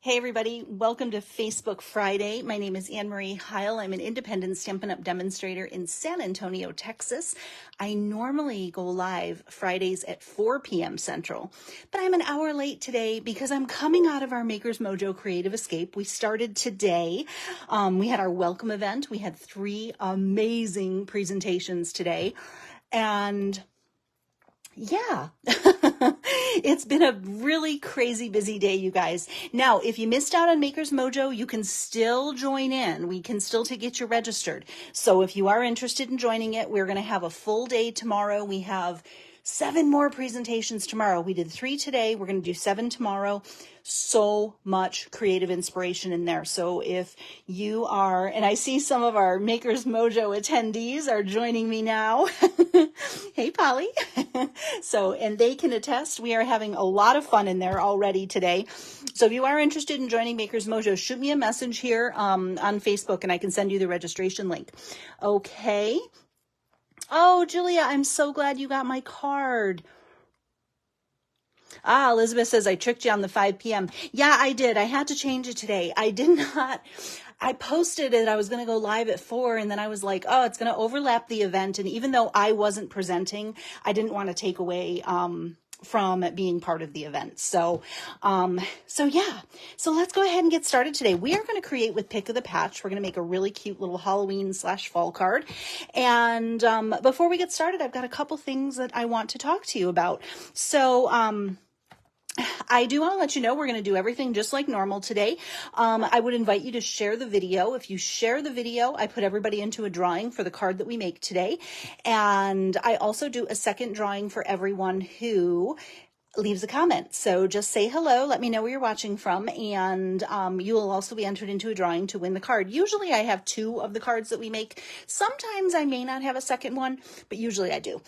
Hey everybody, welcome to Facebook Friday. My name is Anne Marie Heil. I'm an independent Stampin' Up! Demonstrator in San Antonio, Texas. I normally go live Fridays at 4 p.m. Central, but I'm an hour late today because I'm coming out of our Maker's Mojo Creative Escape. We started today. We had our welcome event. We had 3 amazing presentations today, and yeah, it's been a really crazy busy day, you guys. Now, if you missed out on Maker's Mojo, you can still join in. We can still get you registered. So if you are interested in joining it, we're going to have a full day tomorrow. We have 7 more presentations tomorrow. We did 3 today. We're going to do 7 tomorrow. So much creative inspiration in there. So if you are, and I see some of our Maker's Mojo attendees are joining me now. Hey, Polly. So, and they can attest, we are having a lot of fun in there already today. So if you are interested in joining Maker's Mojo, shoot me a message here on Facebook and I can send you the registration link. Okay. Oh, Julia, I'm so glad you got my card. Ah, Elizabeth says, I tricked you on the 5 p.m. Yeah, I did. I had to change it today. I did not. I posted it. I was going to go live at 4, and then I was like, oh, it's going to overlap the event. And even though I wasn't presenting, I didn't want to take away from being part of the event. So yeah. So let's go ahead and get started today. We are going to create with Pick of the Patch. We're going to make a really cute little Halloween/fall card. And before we get started, I've got a couple things that I want to talk to you about. So I do want to let you know we're going to do everything just like normal today. I would invite you to share the video. If you share the video, I put everybody into a drawing for the card that we make today. And I also do a second drawing for everyone who leaves a comment. So just say hello, let me know where you're watching from, and you will also be entered into a drawing to win the card. Usually I have 2 of the cards that we make. Sometimes I may not have a second one, but usually I do.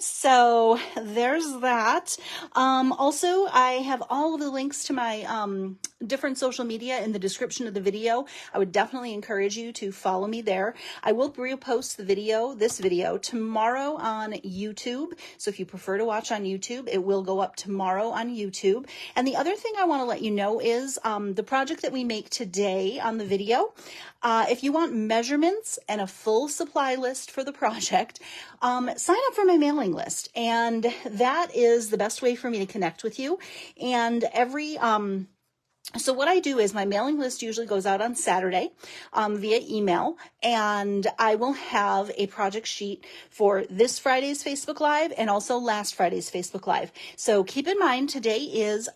So there's that. Also, I have all of the links to my different social media in the description of the video. I would definitely encourage you to follow me there. I will repost this video tomorrow on YouTube. So if you prefer to watch on YouTube, it will go up tomorrow on YouTube. And the other thing I want to let you know is the project that we make today on the video. If you want measurements and a full supply list for the project, sign up for my mailing list. And that is the best way for me to connect with you. And so what I do is my mailing list usually goes out on Saturday via email, and I will have a project sheet for this Friday's Facebook Live and also last Friday's Facebook Live. So keep in mind, today is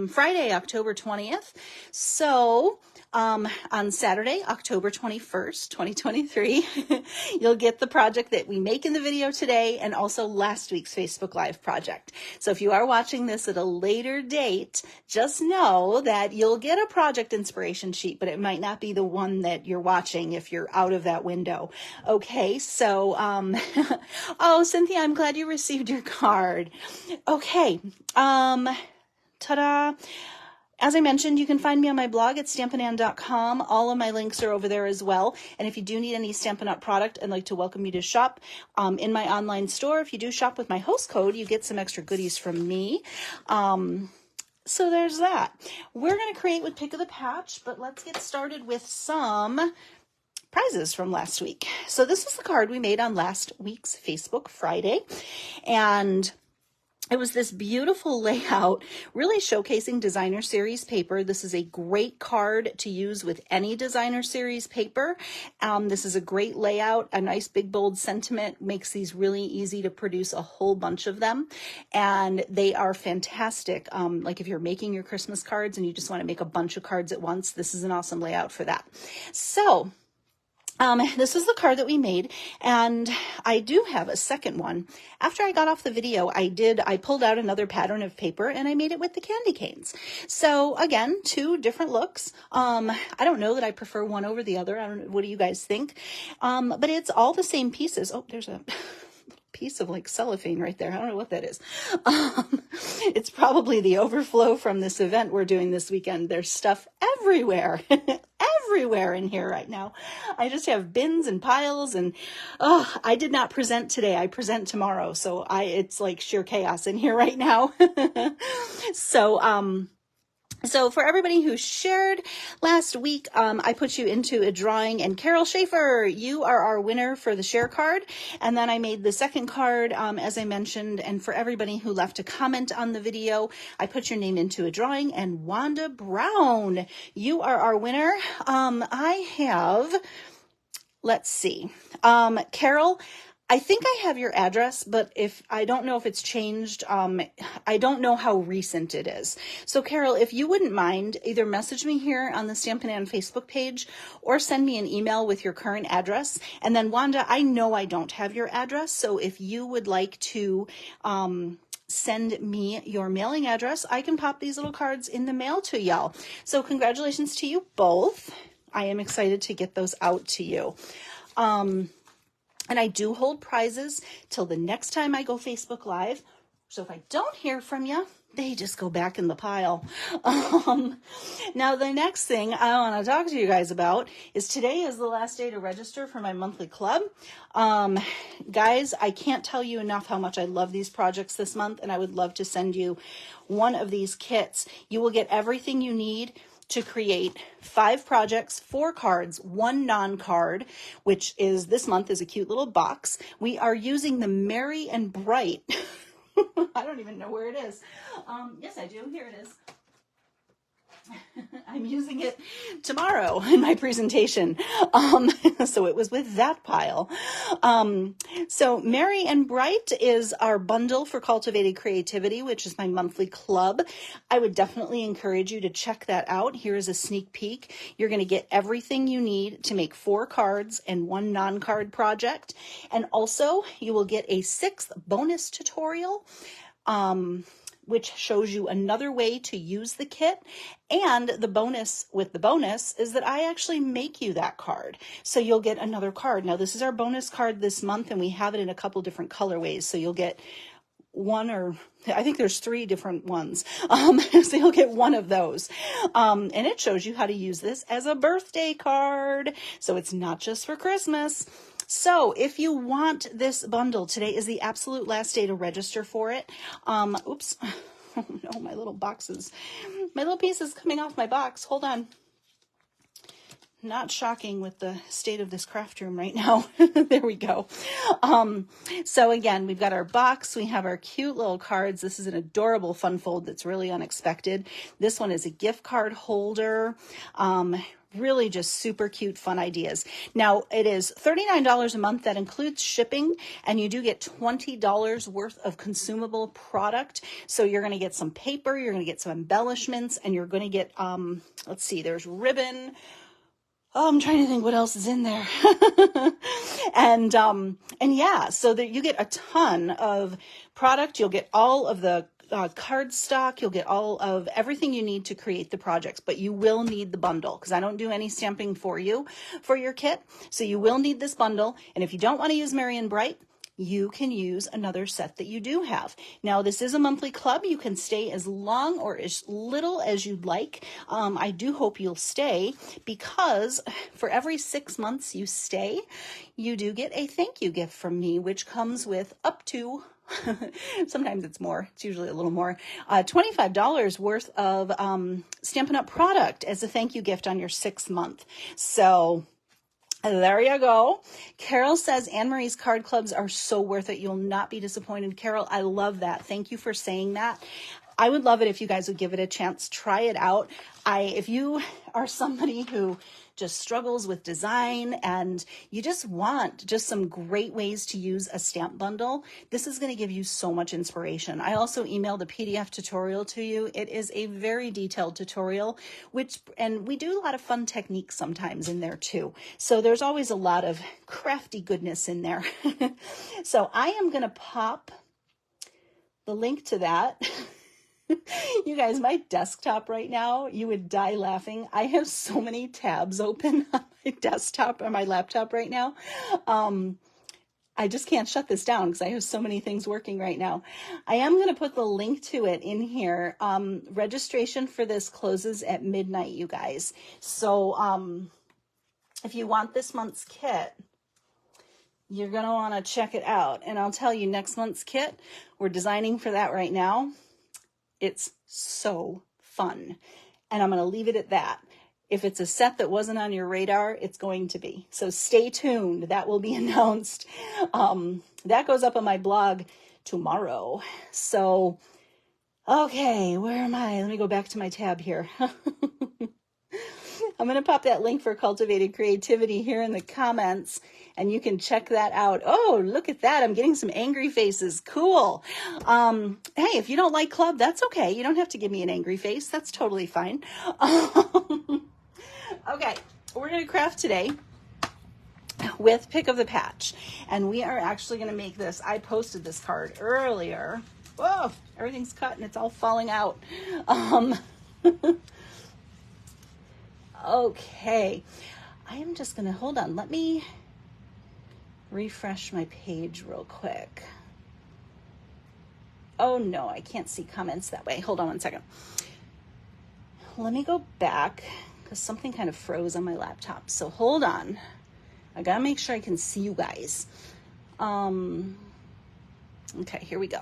Friday, October 20th. So on Saturday, October 21st, 2023, you'll get the project that we make in the video today and also last week's Facebook Live project. So if you are watching this at a later date, just know that you'll get a project inspiration sheet, but it might not be the one that you're watching if you're out of that window. Okay, so, oh, Cynthia, I'm glad you received your card. Okay, ta-da. As I mentioned, you can find me on my blog at stampinan.com. All of my links are over there as well. And if you do need any Stampin' Up! Product, I'd like to welcome you to shop in my online store. If you do shop with my host code, you get some extra goodies from me. So there's that. We're going to create with Pick of the Patch, but let's get started with some prizes from last week. So this is the card we made on last week's Facebook Friday. And it was this beautiful layout, really showcasing designer series paper. This is a great card to use with any designer series paper. This is a great layout, a nice big bold sentiment, makes these really easy to produce a whole bunch of them. And they are fantastic. Like if you're making your Christmas cards and you just want to make a bunch of cards at once, this is an awesome layout for that. So this is the card that we made, and I do have a second one. After I got off the video, I pulled out another pattern of paper and I made it with the candy canes. So again, 2 different looks. I don't know that I prefer one over the other. I don't know. What do you guys think? But it's all the same pieces. Oh, there's a piece of like cellophane right there. I don't know what that is. It's probably the overflow from this event we're doing this weekend. There's stuff everywhere. Everywhere in here right now. I just have bins and piles, and I did not present today. I present tomorrow. So it's like sheer chaos in here right now. So So for everybody who shared last week, I put you into a drawing, and Carol Schaefer, you are our winner for the share card. And then I made the second card, as I mentioned, and for everybody who left a comment on the video, I put your name into a drawing. And Wanda Brown, you are our winner. I have, let's see, Carol, I think I have your address, but if I don't know if it's changed, I don't know how recent it is. So Carol, if you wouldn't mind, either message me here on the Stampin' Ann Facebook page or send me an email with your current address. And then Wanda, I know I don't have your address, so if you would like to send me your mailing address, I can pop these little cards in the mail to y'all. So congratulations to you both. I am excited to get those out to you. And I do hold prizes till the next time I go Facebook Live. So if I don't hear from you, they just go back in the pile. Now, the next thing I want to talk to you guys about is today is the last day to register for my monthly club. Guys, I can't tell you enough how much I love these projects this month, and I would love to send you one of these kits. You will get everything you need to create 5 projects, 4 cards, 1 non-card, which is this month is a cute little box. We are using the Merry and Bright. I don't even know where it is. Yes, I do. Here it is. I'm using it tomorrow in my presentation. So it was with that pile. So Merry and Bright is our bundle for Cultivated Creativity, which is my monthly club. I would definitely encourage you to check that out. Here's a sneak peek. You're going to get everything you need to make 4 cards and 1 non-card project. And also you will get a 6th bonus tutorial, which shows you another way to use the kit. And the bonus with the bonus is that I actually make you that card. So you'll get another card. Now, this is our bonus card this month, and we have it in a couple different colorways. So you'll get one, or I think there's 3 different ones. So you'll get one of those. And it shows you how to use this as a birthday card. So it's not just for Christmas. So if you want this bundle, today is the absolute last day to register for it. Oops. Oh no, my little piece is coming off my box. Hold on. Not shocking with the state of this craft room right now. There we go. So again, we've got our box. We have our cute little cards. This is an adorable fun fold that's really unexpected. This one is a gift card holder. Really just super cute, fun ideas. Now, it is $39 a month. That includes shipping, and you do get $20 worth of consumable product. So you're going to get some paper, you're going to get some embellishments, and you're going to get, let's see, there's ribbon. Oh, I'm trying to think what else is in there. And yeah, so that you get a ton of product. You'll get all of the card stock. You'll get all of everything you need to create the projects, but you will need the bundle because I don't do any stamping for you for your kit. So you will need this bundle. And if you don't want to use Merry and Bright, you can use another set that you do have. Now, this is a monthly club. You can stay as long or as little as you'd like. I do hope you'll stay because for every 6 months you stay, you do get a thank you gift from me, which comes with up to sometimes it's more, it's usually a little more, $25 worth of Stampin' Up! Product as a thank you gift on your 6th month. So there you go. Carol says Anne-Marie's card clubs are so worth it. You'll not be disappointed. Carol, I love that. Thank you for saying that. I would love it if you guys would give it a chance. Try it out. If you are somebody who just struggles with design and you just want just some great ways to use a stamp bundle, this is going to give you so much inspiration. I also emailed a PDF tutorial to you. It is a very detailed tutorial, and we do a lot of fun techniques sometimes in there too. So there's always a lot of crafty goodness in there. So I am going to pop the link to that. You guys, my desktop right now, you would die laughing. I have so many tabs open on my desktop or my laptop right now. I just can't shut this down because I have so many things working right now. I am going to put the link to it in here. Registration for this closes at midnight, you guys. So if you want this month's kit, you're going to want to check it out. And I'll tell you, next month's kit, we're designing for that right now. It's so fun. and I'm going to leave it at that. If it's a set that wasn't on your radar, it's going to be. So stay tuned. That will be announced. That goes up on my blog tomorrow. So, okay, where am I? Let me go back to my tab here. I'm going to pop that link for Cultivated Creativity here in the comments, and you can check that out. Oh, look at that. I'm getting some angry faces. Cool. Hey, if you don't like club, that's okay. You don't have to give me an angry face. That's totally fine. Okay, we're going to craft today with Pick of the Patch, and we are actually going to make this. I posted this card earlier. Whoa, everything's cut and it's all falling out. Okay, I am just going to, hold on, let me refresh my page real quick. Oh no, I can't see comments that way. Hold on one second. Let me go back because something kind of froze on my laptop. So hold on. I gotta make sure I can see you guys. Okay, here we go.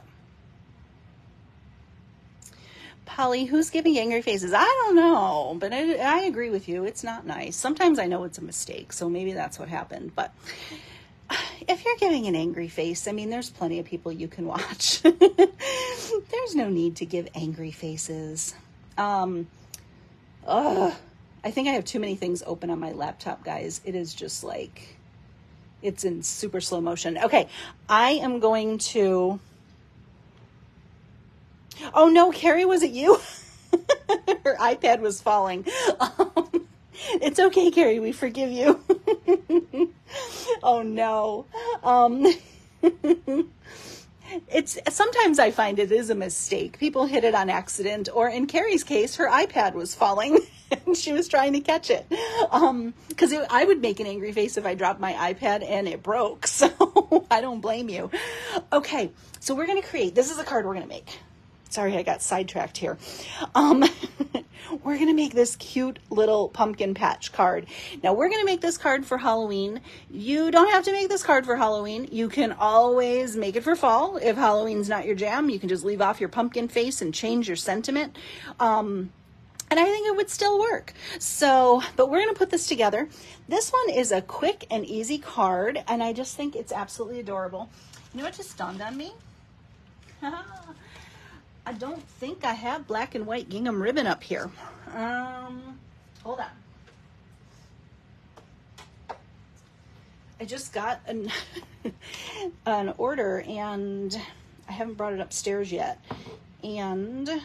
Polly, who's giving angry faces? I don't know, but I agree with you. It's not nice. Sometimes I know it's a mistake, so maybe that's what happened. But if you're giving an angry face, I mean, there's plenty of people you can watch. There's no need to give angry faces. I think I have too many things open on my laptop, guys. It is just like, it's in super slow motion. Okay, I am going to... Oh no, Carrie, was it you? Her iPad was falling. It's okay, Carrie, we forgive you. Oh no. It's sometimes I find it is a mistake. People hit it on accident, or in Carrie's case, her iPad was falling and she was trying to catch it. Because I would make an angry face if I dropped my iPad and it broke. So I don't blame you. Okay, so we're going to create, this is a card we're going to make. Sorry, I got sidetracked here. We're going to make this cute little pumpkin patch card. Now, we're going to make this card for Halloween. You don't have to make this card for Halloween. You can always make it for fall. If Halloween's not your jam, you can just leave off your pumpkin face and change your sentiment. And I think it would still work. So, but we're going to put this together. This one is a quick and easy card, and I just think it's absolutely adorable. You know what just dawned on me? I don't think I have black and white gingham ribbon up here. Hold on. I just got an order and I haven't brought it upstairs yet. And I'm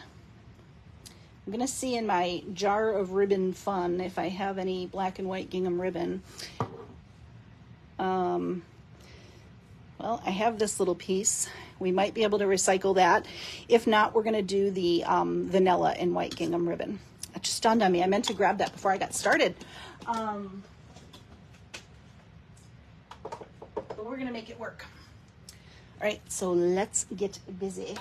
going to see in my jar of ribbon fun if I have any black and white gingham ribbon. Well, I have this little piece. We might be able to recycle that. If not, we're going to do the vanilla and white gingham ribbon. It just dawned on me. I meant to grab that before I got started. But we're going to make it work. All right, so let's get busy.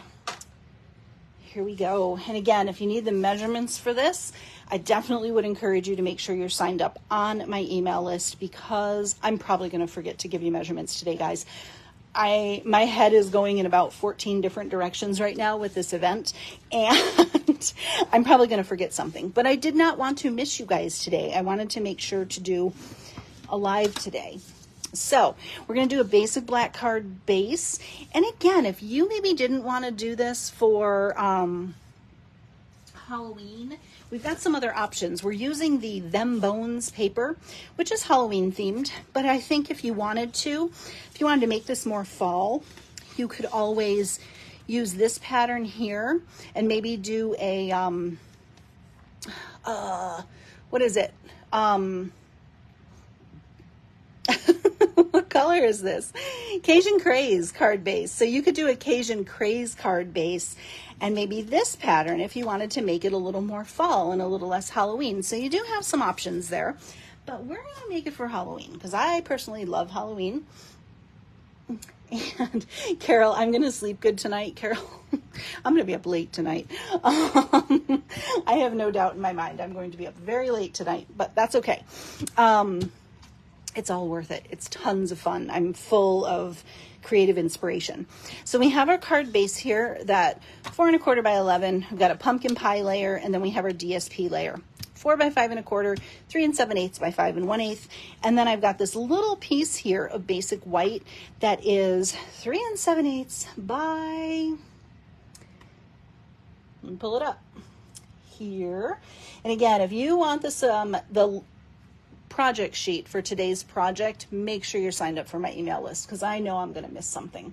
Here we go. And again, if you need the measurements for this, I definitely would encourage you to make sure you're signed up on my email list, because I'm probably going to forget to give you measurements today, guys. My head is going in about 14 different directions right now with this event, and I'm probably going to forget something. But I did not want to miss you guys today. I wanted to make sure to do a live today. So we're going to do a basic black card base. And again, if you maybe didn't want to do this for Halloween, we've got some other options. We're using the Them Bones paper, which is Halloween themed. But I think if you wanted to make this more fall, you could always use this pattern here and maybe do a, what is it? What color is this? Cajun Craze card base. So you could do a Cajun Craze card base and maybe this pattern if you wanted to make it a little more fall and a little less Halloween. So you do have some options there, but we're going to make it for Halloween because I personally love Halloween. And Carol, I'm going to sleep good tonight. Carol, I'm going to be up late tonight. I have no doubt in my mind I'm going to be up very late tonight, but that's okay. it's all worth it. It's tons of fun. I'm full of creative inspiration. So we have our card base here, that 4 1/4 by 11. We've got a pumpkin pie layer, and then we have our DSP layer. 4 by 5 1/4, 3 7/8 by 5 1/8. And then I've got this little piece here of basic white that is 3 7/8 by, let me pull it up here. And again, if you want this, the project sheet for today's project, make sure you're signed up for my email list, because I know I'm going to miss something.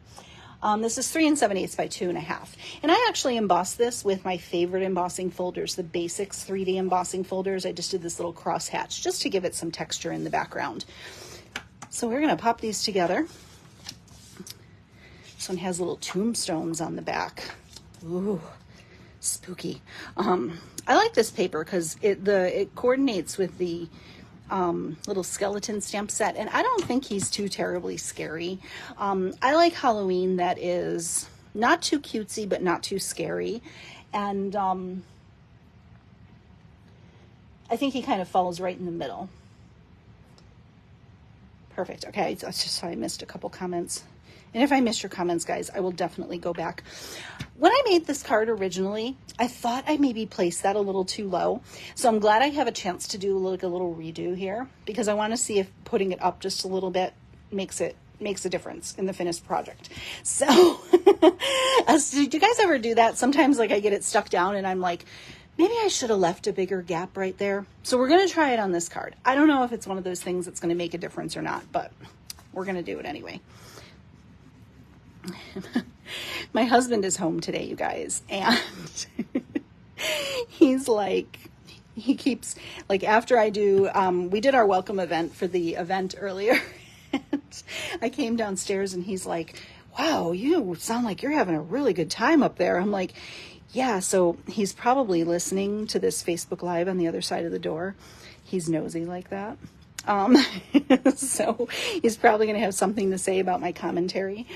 This is 3 7/8 by 2.5. And I actually embossed this with my favorite embossing folders, the Basics 3D embossing folders. I just did this little cross hatch just to give it some texture in the background. So we're going to pop these together. This one has little tombstones on the back. Ooh, spooky. I like this paper because it coordinates with the little skeleton stamp set, and I don't think he's too terribly scary. I like Halloween that is not too cutesy but not too scary, and I think he kind of falls right in the middle. Perfect. Okay, that's just how I missed a couple comments. And if I missed your comments, guys, I will definitely go back. When I made this card originally, I thought I maybe placed that a little too low. So I'm glad I have a chance to do like a little redo here, because I want to see if putting it up just a little bit makes a difference in the finished project. So do you guys ever do that? Sometimes like I get it stuck down and I'm like, maybe I should have left a bigger gap right there. So we're going to try it on this card. I don't know if it's one of those things that's going to make a difference or not, but we're going to do it anyway. My husband is home today, you guys, and he's like, he keeps like, after I do, we did our welcome event for the event earlier, and I came downstairs and he's like, wow, you sound like you're having a really good time up there. I'm like, yeah. So he's probably listening to this Facebook Live on the other side of the door. He's nosy like that. So he's probably going to have something to say about my commentary.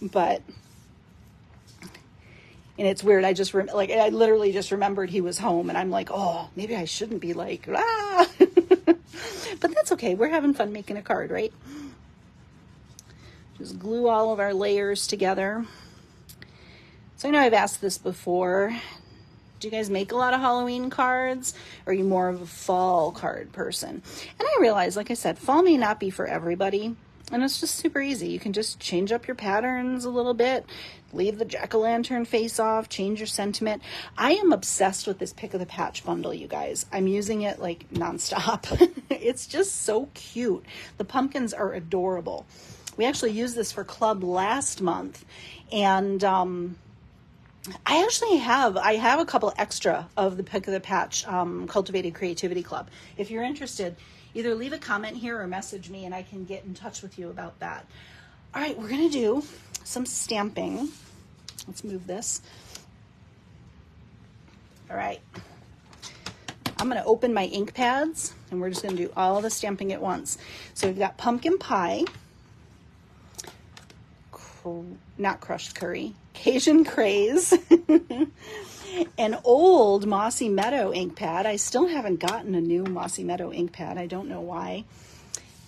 But, and it's weird, I literally just remembered he was home, and I'm like, oh, maybe I shouldn't be like, ah. But that's okay, we're having fun making a card, right? Just glue all of our layers together. So I know I've asked this before, do you guys make a lot of Halloween cards? Or are you more of a fall card person? And I realize, like I said, fall may not be for everybody. And it's just super easy. You can just change up your patterns a little bit, leave the jack-o'-lantern face off, change your sentiment. I am obsessed with this Pick of the Patch bundle, you guys. I'm using it like nonstop. It's just so cute. The pumpkins are adorable. We actually used this for club last month, and I have a couple extra of the Pick of the Patch Cultivated Creativity Club. If you're interested, either leave a comment here or message me and I can get in touch with you about that. All right, we're going to do some stamping. Let's move this. All right. I'm going to open my ink pads and we're just going to do all the stamping at once. So we've got pumpkin pie, not crushed curry, Cajun craze, an old Mossy Meadow ink pad. I still haven't gotten a new Mossy Meadow ink pad. I don't know why.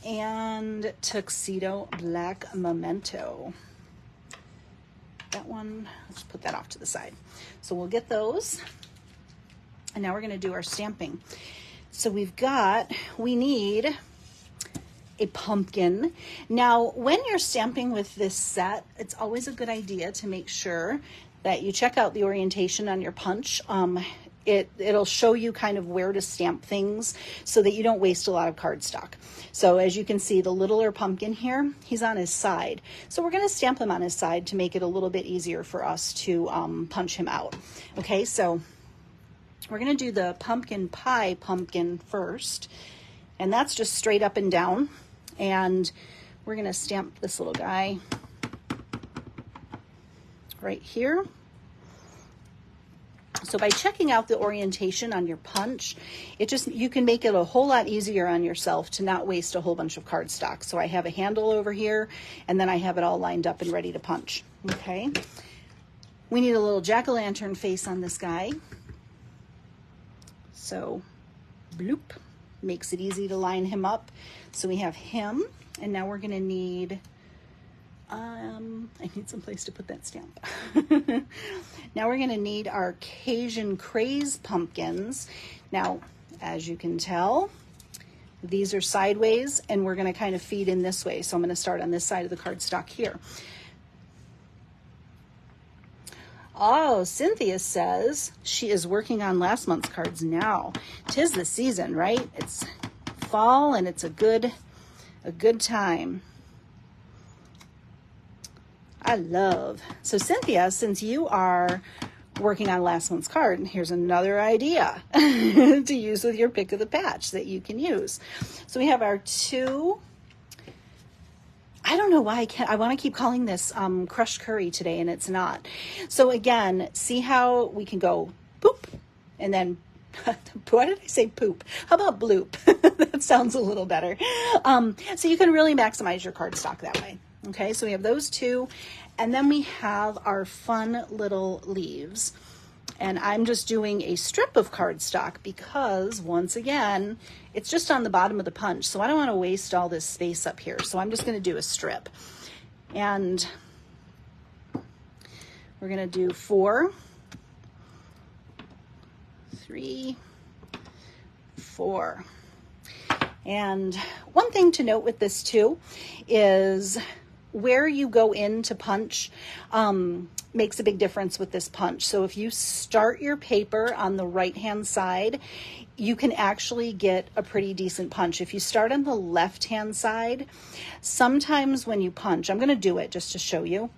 And Tuxedo Black Memento. That one, let's put that off to the side. So we'll get those. And now we're going to do our stamping. So we need a pumpkin. Now, when you're stamping with this set, it's always a good idea to make sure that you check out the orientation on your punch. It'll show you kind of where to stamp things so that you don't waste a lot of cardstock. So as you can see, the littler pumpkin here, he's on his side. So we're going to stamp him on his side to make it a little bit easier for us to punch him out. Okay, so we're going to do the pumpkin pie pumpkin first, and that's just straight up and down. And we're going to stamp this little guy right here. So by checking out the orientation on your punch, you can make it a whole lot easier on yourself to not waste a whole bunch of cardstock. So I have a handle over here, and then I have it all lined up and ready to punch. Okay. We need a little jack-o'-lantern face on this guy. So, bloop. makes it easy to line him up. So we have him, and now we're gonna need, I need some place to put that stamp. Now we're gonna need our Cajun Craze pumpkins. Now, as you can tell, these are sideways, and we're gonna kind of feed in this way. So I'm gonna start on this side of the cardstock here. Oh, Cynthia says she is working on last month's cards now. 'Tis the season, right? It's fall and it's a good time. I love. So Cynthia, since you are working on last month's card, here's another idea to use with your pick of the patch that you can use. So we have our two, I don't know why I want to keep calling this crushed curry today, and it's not. So again, see how we can go poop and then, why did I say poop? How about bloop? That sounds a little better. So you can really maximize your cardstock that way. Okay, so we have those two, and then we have our fun little leaves. And I'm just doing a strip of cardstock because, once again, it's just on the bottom of the punch. So I don't want to waste all this space up here. So I'm just going to do a strip. And we're going to do 4, 3, 4. And one thing to note with this too is where you go in to punch makes a big difference with this punch. So if you start your paper on the right hand side, you can actually get a pretty decent punch. If you start on the left hand side, sometimes when you punch, I'm going to do it just to show you,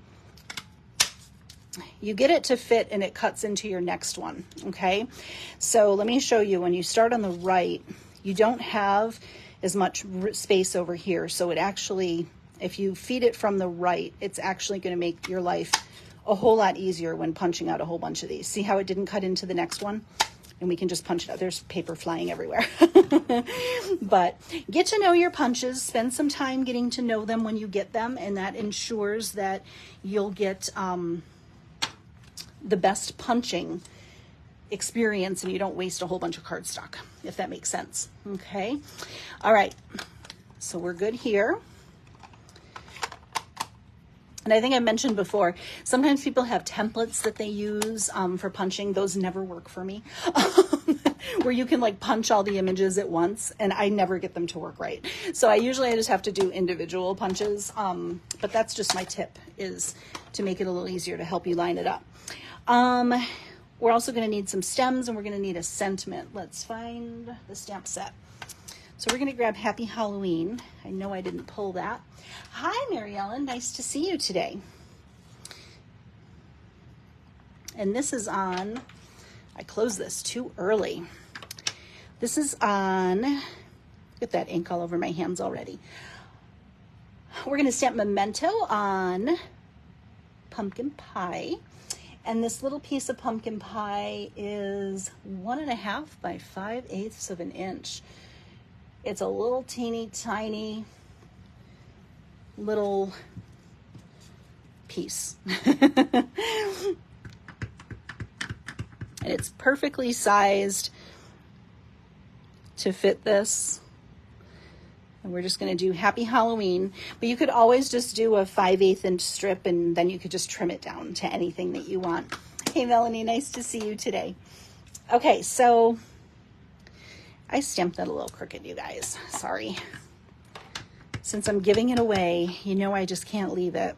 you get it to fit and it cuts into your next one. Okay, so let me show you. When you start on the right, you don't have as much space over here, so it actually, if you feed it from the right, it's actually going to make your life a whole lot easier when punching out a whole bunch of these. See how it didn't cut into the next one? And we can just punch it out. There's paper flying everywhere. But get to know your punches. Spend some time getting to know them when you get them, and that ensures that you'll get the best punching experience and you don't waste a whole bunch of cardstock, if that makes sense. Okay. All right. So we're good here. And I think I mentioned before, sometimes people have templates that they use for punching. Those never work for me, where you can like punch all the images at once, and I never get them to work right. So I just have to do individual punches, but that's just my tip, is to make it a little easier to help you line it up. We're also going to need some stems, and we're going to need a sentiment. Let's find the stamp set. So we're going to grab Happy Halloween. I know I didn't pull that. Hi, Mary Ellen. Nice to see you today. And this is on, I closed this too early. This is on, get that ink all over my hands already. We're going to stamp Memento on pumpkin pie. And this little piece of pumpkin pie is 1.5 by 5/8 of an inch. It's a little teeny tiny little piece. And it's perfectly sized to fit this. And we're just going to do Happy Halloween. But you could always just do a 5/8 inch strip, and then you could just trim it down to anything that you want. Hey, Melanie, nice to see you today. Okay, so I stamped that a little crooked, you guys. Sorry. Since I'm giving it away, you know I just can't leave it.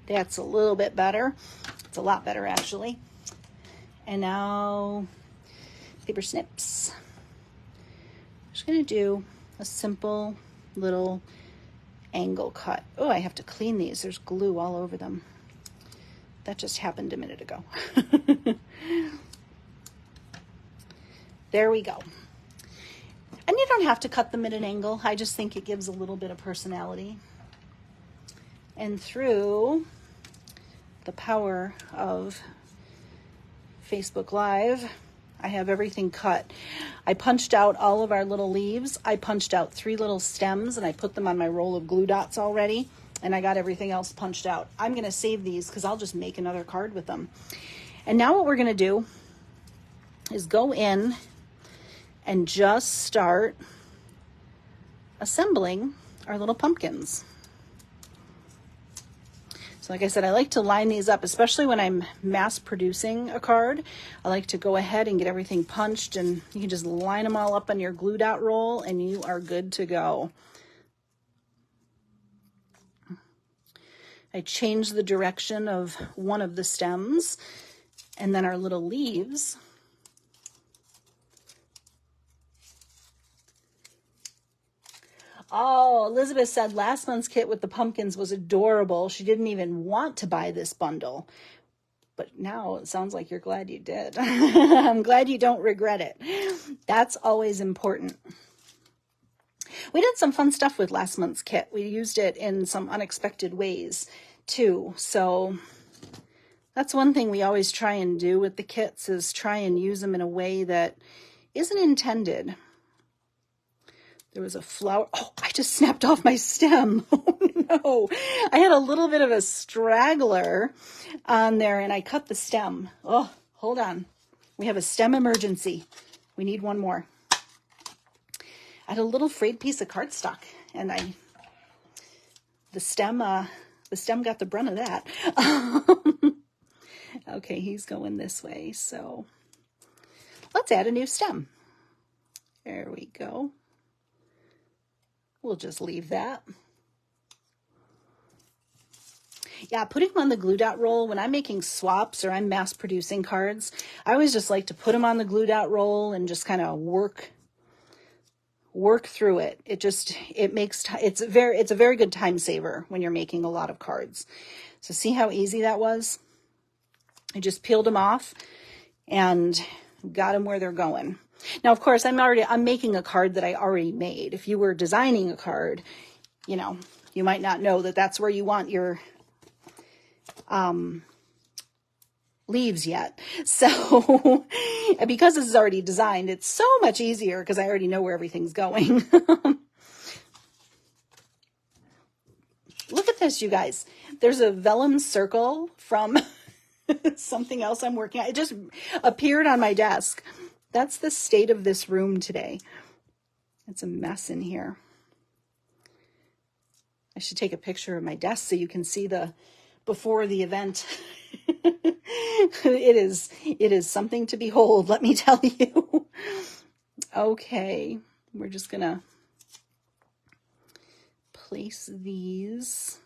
That's a little bit better. It's a lot better, actually. And now, paper snips. I'm just going to do a simple little angle cut. Oh, I have to clean these. There's glue all over them. That just happened a minute ago. There we go. And you don't have to cut them at an angle. I just think it gives a little bit of personality. And through the power of Facebook Live, I have everything cut. I punched out all of our little leaves. I punched out 3 little stems, and I put them on my roll of glue dots already. And I got everything else punched out. I'm going to save these because I'll just make another card with them. And now what we're going to do is go in and just start assembling our little pumpkins. So like I said, I like to line these up, especially when I'm mass producing a card. I like to go ahead and get everything punched, and you can just line them all up on your glue dot roll and you are good to go. I changed the direction of one of the stems, and then our little leaves. Oh, Elizabeth said last month's kit with the pumpkins was adorable. She didn't even want to buy this bundle. But now it sounds like you're glad you did. I'm glad you don't regret it. That's always important. We did some fun stuff with last month's kit. We used it in some unexpected ways too. So that's one thing we always try and do with the kits, is try and use them in a way that isn't intended. There was a flower. Oh, I just snapped off my stem. Oh no. I had a little bit of a straggler on there and I cut the stem. Oh, hold on. We have a stem emergency. We need one more. I had a little frayed piece of cardstock and the stem got the brunt of that. Okay, he's going this way. So let's add a new stem. There we go. We'll just leave that. Yeah, putting them on the glue dot roll, when I'm making swaps or I'm mass producing cards, I always just like to put them on the glue dot roll and just kind of work through it. It's a very good time saver when you're making a lot of cards. So see how easy that was? I just peeled them off and got them where they're going. Now, of course, I'm making a card that I already made. If you were designing a card, you might not know that that's where you want your leaves yet. So because this is already designed, it's so much easier because I already know where everything's going. Look at this, you guys. There's a vellum circle from something else I'm working on. It just appeared on my desk. That's the state of this room today. It's a mess in here. I should take a picture of my desk so you can see the before the event. It is something to behold, let me tell you. Okay, we're just gonna place these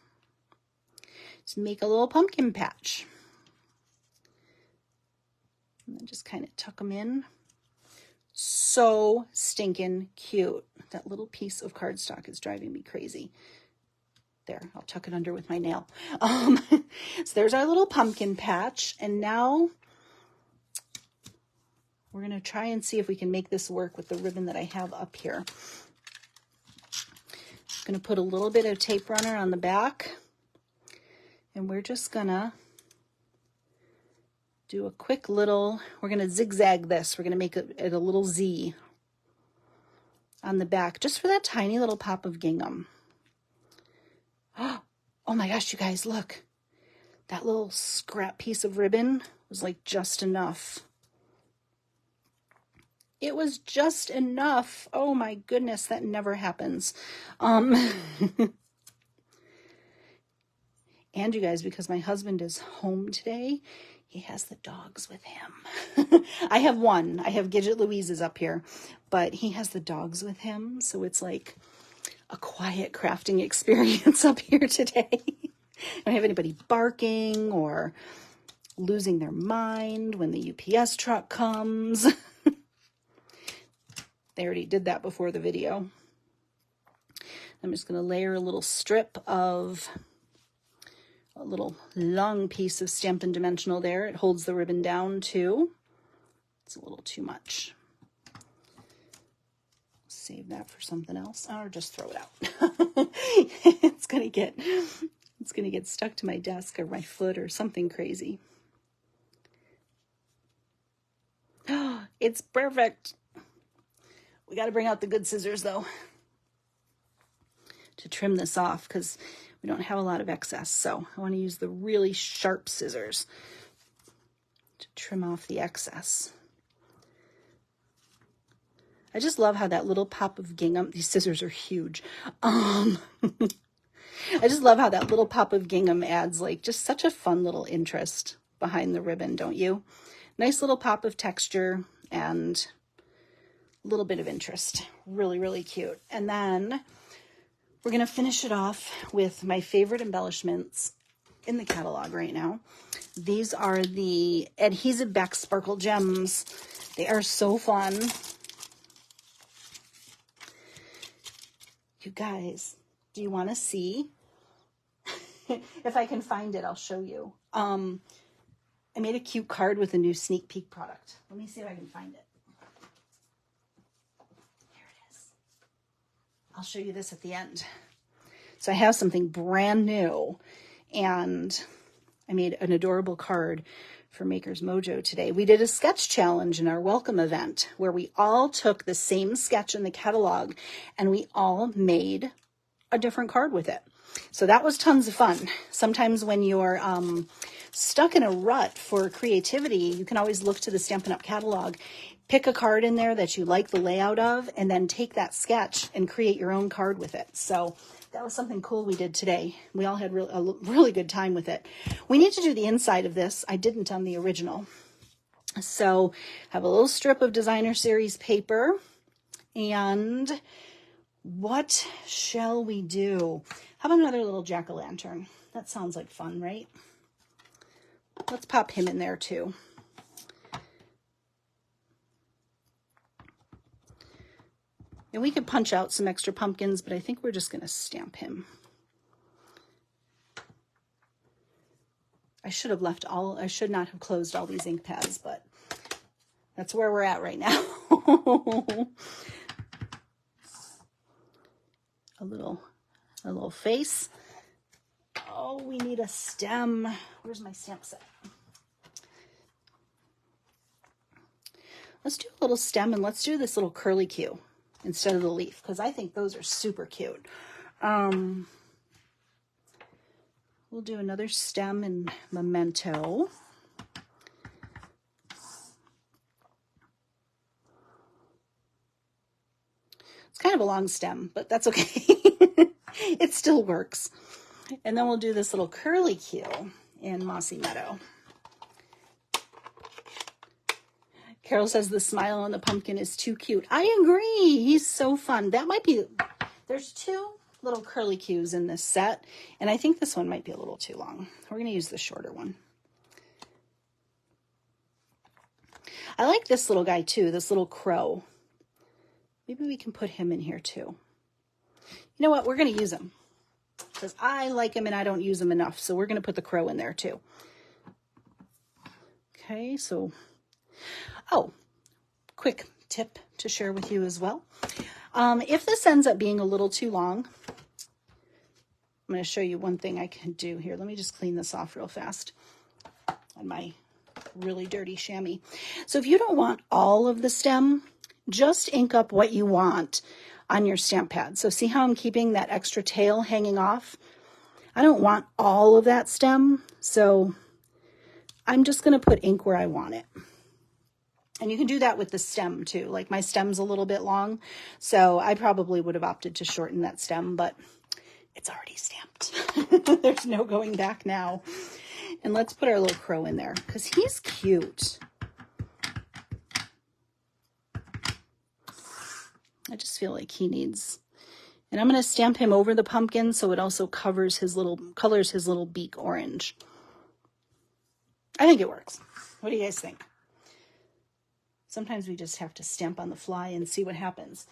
to make a little pumpkin patch. And then just kind of tuck them in. So stinking cute. That little piece of cardstock is driving me crazy. There, I'll tuck it under with my nail. So there's our little pumpkin patch. And now we're going to try and see if we can make this work with the ribbon that I have up here. I'm going to put a little bit of tape runner on the back. And we're just going to do a quick little, we're going to zigzag this. We're going to make it a little Z on the back, just for that tiny little pop of gingham. Oh my gosh, you guys, look. That little scrap piece of ribbon was like just enough. It was just enough. Oh my goodness, that never happens. And you guys, because my husband is home today, he has the dogs with him. I have one. I have Gidget Louise's up here, but he has the dogs with him. So it's like a quiet crafting experience up here today. I don't have anybody barking or losing their mind when the UPS truck comes. They already did that before the video. I'm just going to layer a little strip of a little long piece of Stampin' Dimensional there. It holds the ribbon down too. It's a little too much. Save that for something else, or just throw it out. It's gonna get stuck to my desk or my foot or something crazy. Oh, it's perfect. We got to bring out the good scissors though to trim this off, because we don't have a lot of excess. So I want to use the really sharp scissors to trim off the excess. I just love how that little pop of gingham, these scissors are huge. I just love how that little pop of gingham adds like just such a fun little interest behind the ribbon, don't you? Nice little pop of texture and a little bit of interest. Really, really cute. And then we're going to finish it off with my favorite embellishments in the catalog right now. These are the Adhesive Back Sparkle Gems. They are so fun. You guys, do you want to see? If I can find it, I'll show you. I made a cute card with a new sneak peek product. Let me see if I can find it. Here it is. I'll show you this at the end. So I have something brand new, and I made an adorable card for Maker's Mojo today. We did a sketch challenge in our welcome event where we all took the same sketch in the catalog and we all made a different card with it. So that was tons of fun. Sometimes when you're stuck in a rut for creativity, you can always look to the Stampin' Up! Catalog, pick a card in there that you like the layout of, and then take that sketch and create your own card with it. So that was something cool we did today. We all had a really good time with it. We need to do the inside of this. I didn't on the original. So have a little strip of Designer Series paper. And what shall we do? How about another little jack-o'-lantern? That sounds like fun, right? Let's pop him in there too. And we could punch out some extra pumpkins, but I think we're just going to stamp him. I should not have closed all these ink pads, but that's where we're at right now. A little face. Oh, we need a stem. Where's my stamp set? Let's do a little stem, and let's do this little curly Q instead of the leaf, because I think those are super cute. We'll do another stem in Memento. It's kind of a long stem, but that's okay. It still works. And then we'll do this little curly Q in Mossy Meadow. Carol says the smile on the pumpkin is too cute. I agree. He's so fun. That might be, there's two little curly Qs in this set, and I think this one might be a little too long. We're going to use the shorter one. I like this little guy too, this little crow. Maybe we can put him in here too. You know what? We're going to use him because I like him and I don't use him enough. So we're going to put the crow in there too. Okay, so, oh, quick tip to share with you as well. If this ends up being a little too long, I'm going to show you one thing I can do here. Let me just clean this off real fast on my really dirty chamois. So if you don't want all of the stem, just ink up what you want on your stamp pad. So see how I'm keeping that extra tail hanging off? I don't want all of that stem, so I'm just going to put ink where I want it. And you can do that with the stem too. Like my stem's a little bit long, so I probably would have opted to shorten that stem, but it's already stamped. There's no going back now. And let's put our little crow in there because he's cute. I just feel like he needs, and I'm going to stamp him over the pumpkin so it also colors his little beak orange. I think it works. What do you guys think? Sometimes we just have to stamp on the fly and see what happens.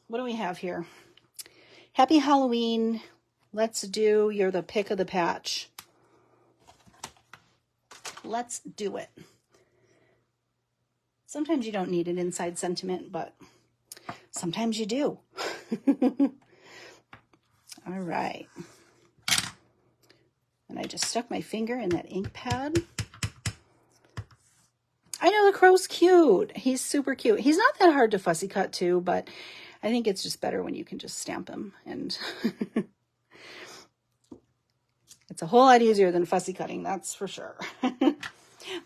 What do we have here? Happy Halloween. Let's do You're the Pick of the Patch. Let's do it. Sometimes you don't need an inside sentiment, but sometimes you do. All right. And I just stuck my finger in that ink pad. I know the crow's cute. He's super cute. He's not that hard to fussy cut too, but I think it's just better when you can just stamp him. And it's a whole lot easier than fussy cutting, that's for sure.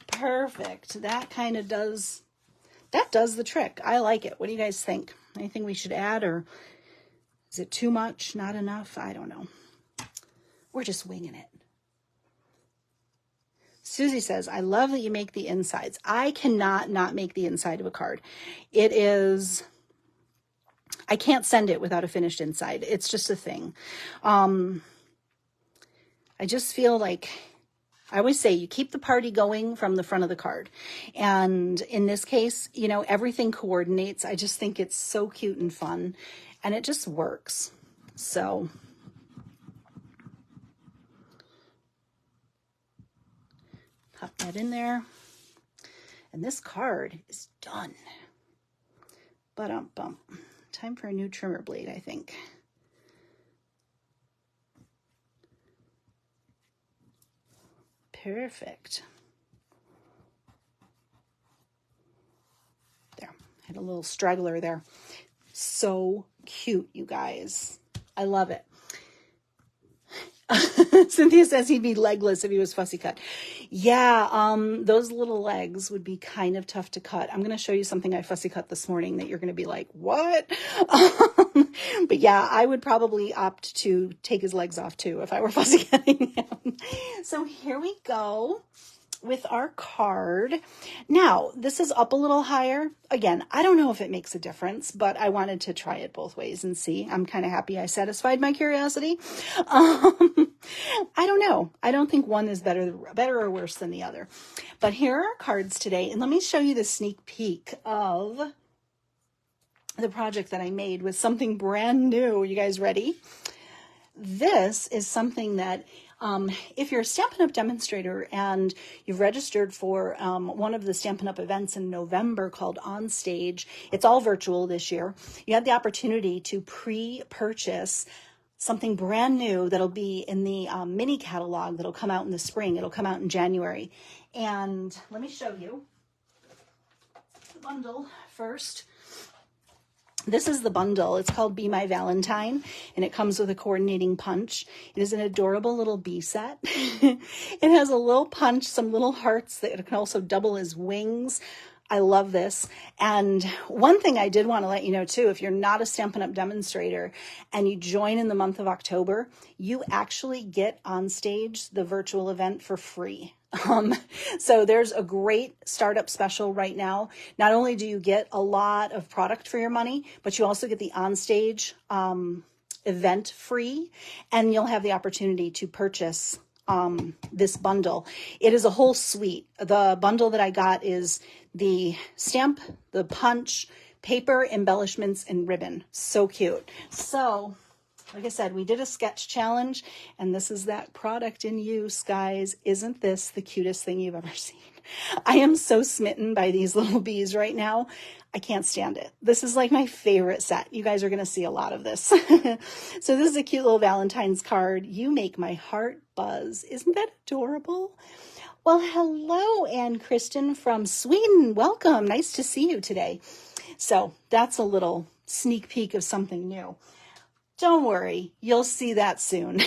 Perfect. That kind of does that does the trick. I like it. What do you guys think? Anything we should add, or is it too much, not enough? I don't know. We're just winging it. Susie says, I love that you make the insides. I cannot not make the inside of a card. It is, I can't send it without a finished inside. It's just a thing. I just feel like, I always say you keep the party going from the front of the card. And in this case, you know, everything coordinates. I just think it's so cute and fun, and it just works. So pop that in there. And this card is done. Ba-dum-bum. Time for a new trimmer blade, I think. Perfect. There, had a little straggler there. So cute, you guys. I love it. Cynthia says he'd be legless if he was fussy cut. Yeah, those little legs would be kind of tough to cut. I'm going to show you something I fussy cut this morning that you're going to be like, what? But yeah, I would probably opt to take his legs off too if I were fussy cutting him. So here we go with our card. Now, this is up a little higher. Again, I don't know if it makes a difference, but I wanted to try it both ways and see. I'm kind of happy I satisfied my curiosity. I don't know. I don't think one is better or worse than the other. But here are our cards today, and let me show you the sneak peek of the project that I made with something brand new. You guys ready? This is something that if you're a Stampin' Up! Demonstrator and you've registered for one of the Stampin' Up! Events in November called On Stage, it's all virtual this year, you had the opportunity to pre-purchase something brand new that'll be in the mini catalog that'll come out in the spring. It'll come out in January. And let me show you the bundle first. This is the bundle. It's called Be My Valentine, and it comes with a coordinating punch. It is an adorable little bee set. It has a little punch, some little hearts that can also double as wings. I love this. And one thing I did want to let you know too, if you're not a Stampin' Up! Demonstrator and you join in the month of October, you actually get On Stage, the virtual event, for free. So there's a great startup special right now. Not only do you get a lot of product for your money, but you also get the On Stage event free, and you'll have the opportunity to purchase this bundle. It is a whole suite. The bundle that I got is the stamp, the punch, paper, embellishments, and ribbon. So cute. So like I said, we did a sketch challenge, and this is that product in use, guys. Isn't this the cutest thing you've ever seen? I am so smitten by these little bees right now. I can't stand it. This is like my favorite set. You guys are going to see a lot of this. So this is a cute little Valentine's card. You make my heart buzz. Isn't that adorable? Well, hello, Anne Kristen from Sweden. Welcome. Nice to see you today. So that's a little sneak peek of something new. Don't worry, you'll see that soon.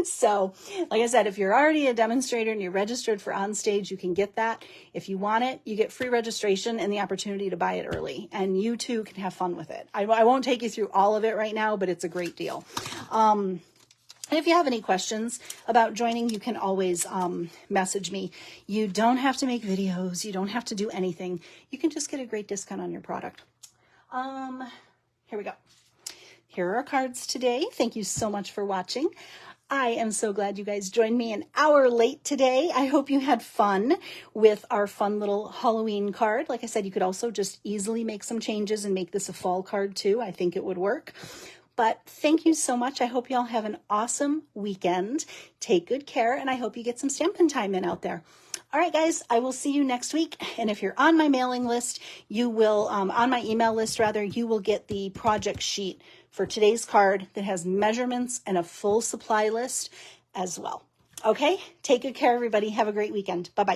So, like I said, if you're already a demonstrator and you're registered for On Stage, you can get that. If you want it, you get free registration and the opportunity to buy it early. And you too can have fun with it. I won't take you through all of it right now, but it's a great deal. And if you have any questions about joining, you can always message me. You don't have to make videos. You don't have to do anything. You can just get a great discount on your product. Here we go. Here are our cards today. Thank you so much for watching. I am so glad you guys joined me an hour late today. I hope you had fun with our fun little Halloween card. Like I said, you could also just easily make some changes and make this a fall card too. I think it would work. But thank you so much. I hope you all have an awesome weekend. Take good care, and I hope you get some Stampin' Time in out there. All right, guys, I will see you next week. And if you're on my mailing list, you will, on my email list rather, you will get the project sheet for today's card that has measurements and a full supply list as well. Okay, take good care, everybody. Have a great weekend. Bye-bye.